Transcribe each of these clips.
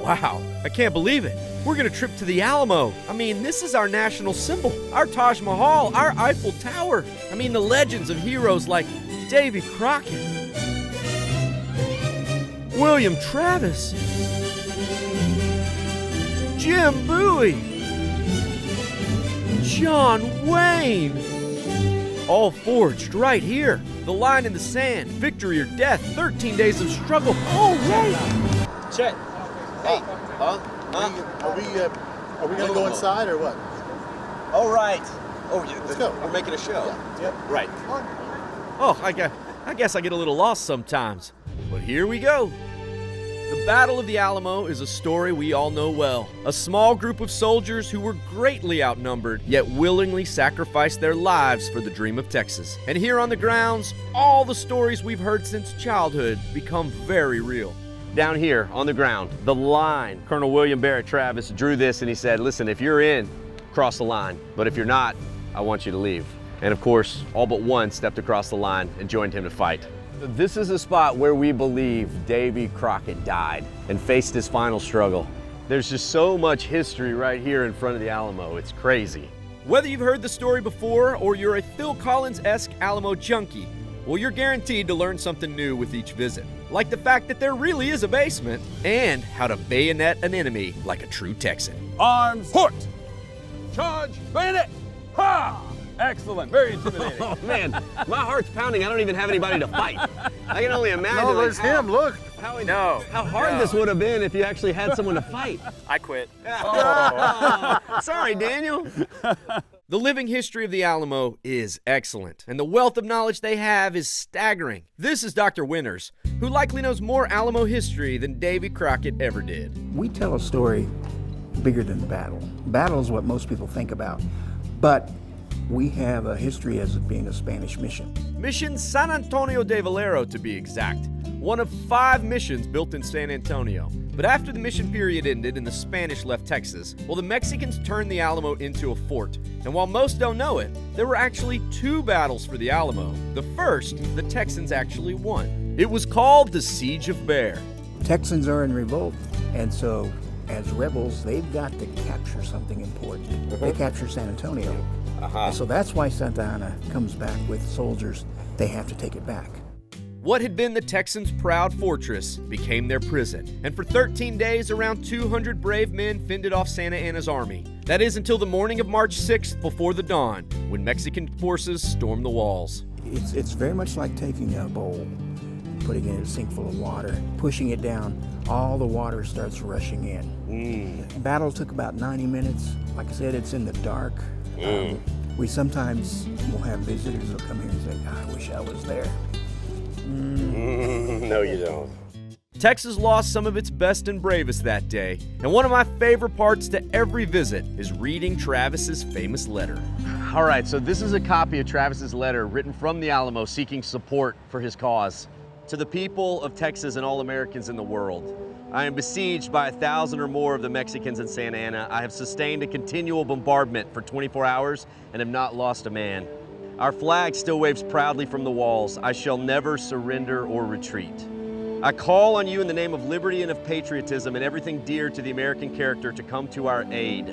Wow, I can't believe it. We're gonna trip to the Alamo. I mean, this is our national symbol, our Taj Mahal, our Eiffel Tower. I mean, the legends of heroes like Davy Crockett, William Travis, Jim Bowie, John Wayne. All forged right here. The line in the sand, victory or death, 13 days of struggle. Oh, right. Chet. Hey. Are we gonna go inside or what? All right. Oh, yeah. Let's go. We're making a show. Yeah. Yep. Right. Oh, I guess I get a little lost sometimes. But here we go. The Battle of the Alamo is a story we all know well. A small group of soldiers who were greatly outnumbered, yet willingly sacrificed their lives for the dream of Texas. And here on the grounds, all the stories we've heard since childhood become very real. Down here on the ground, the line, Colonel William Barrett Travis drew this and he said, listen, if you're in, cross the line. But if you're not, I want you to leave. And of course, all but one stepped across the line and joined him to fight. This is a spot where we believe Davy Crockett died and faced his final struggle. There's just so much history right here in front of the Alamo, it's crazy. Whether you've heard the story before or you're a Phil Collins-esque Alamo junkie, well, you're guaranteed to learn something new with each visit. Like the fact that there really is a basement and how to bayonet an enemy like a true Texan. Arms hooked. Charge, bayonet. Ha! Excellent, very intimidating. Oh man, my heart's pounding. I don't even have anybody to fight. I can only imagine. No, there's him, look. How hard this would have been if you actually had someone to fight. I quit. Sorry, Daniel. The living history of the Alamo is excellent, and the wealth of knowledge they have is staggering. This is Dr. Winters, who likely knows more Alamo history than Davy Crockett ever did. We tell a story bigger than the battle. Battle is what most people think about, but we have a history as it being a Spanish mission. Mission San Antonio de Valero, to be exact. One of 5 missions built in San Antonio. But after the mission period ended and the Spanish left Texas, well, the Mexicans turned the Alamo into a fort. And while most don't know it, there were actually 2 battles for the Alamo. The first, the Texans actually won. It was called the Siege of Bear. Texans are in revolt, and so as rebels, they've got to capture something important. They capture San Antonio. So that's why Santa Anna comes back with soldiers. They have to take it back. What had been the Texans' proud fortress became their prison. And for 13 days, around 200 brave men fended off Santa Anna's army. That is until the morning of March 6th before the dawn, when Mexican forces stormed the walls. It's very much like taking a bowl, putting it in a sink full of water, pushing it down, all the water starts rushing in. The battle took about 90 minutes. Like I said, it's in the dark. We sometimes will have visitors who'll come here and say, I wish I was there. No, you don't. Texas lost some of its best and bravest that day, and one of my favorite parts to every visit is reading Travis's famous letter. All right, so this is a copy of Travis's letter written from the Alamo seeking support for his cause. To the people of Texas and all Americans in the world, I am besieged by 1,000 or more of the Mexicans in Santa Ana. I have sustained a continual bombardment for 24 hours and have not lost a man. Our flag still waves proudly from the walls. I shall never surrender or retreat. I call on you in the name of liberty and of patriotism and everything dear to the American character to come to our aid.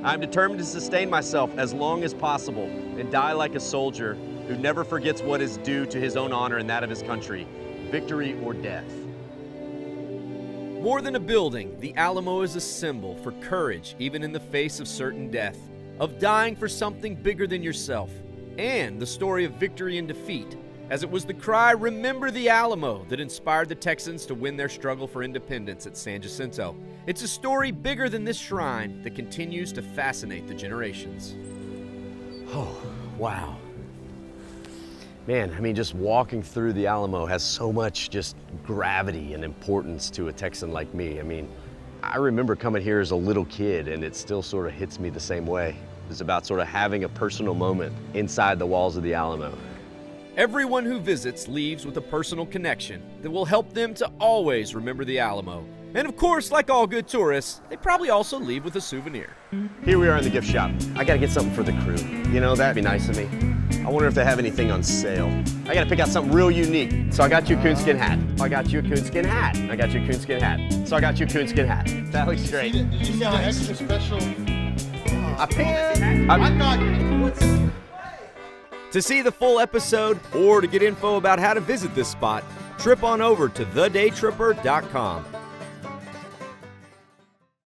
I am determined to sustain myself as long as possible and die like a soldier who never forgets what is due to his own honor and that of his country, victory or death. More than a building, the Alamo is a symbol for courage even in the face of certain death, of dying for something bigger than yourself, and the story of victory and defeat, as it was the cry, "Remember the Alamo," that inspired the Texans to win their struggle for independence at San Jacinto. It's a story bigger than this shrine that continues to fascinate the generations. Oh, wow. Man, I mean, just walking through the Alamo has so much just gravity and importance to a Texan like me. I mean, I remember coming here as a little kid and it still sort of hits me the same way. It's about sort of having a personal moment inside the walls of the Alamo. Everyone who visits leaves with a personal connection that will help them to always remember the Alamo. And of course, like all good tourists, they probably also leave with a souvenir. Here we are in the gift shop. I gotta get something for the crew. You know, that'd be nice of me. I wonder if they have anything on sale. I gotta pick out something real unique. So I got you a coonskin hat. I got you a coonskin hat. I got you a coonskin hat. So I got you a coonskin hat. That looks great. Did you see the extra special? I picked. To see the full episode or to get info about how to visit this spot, trip on over to thedaytripper.com.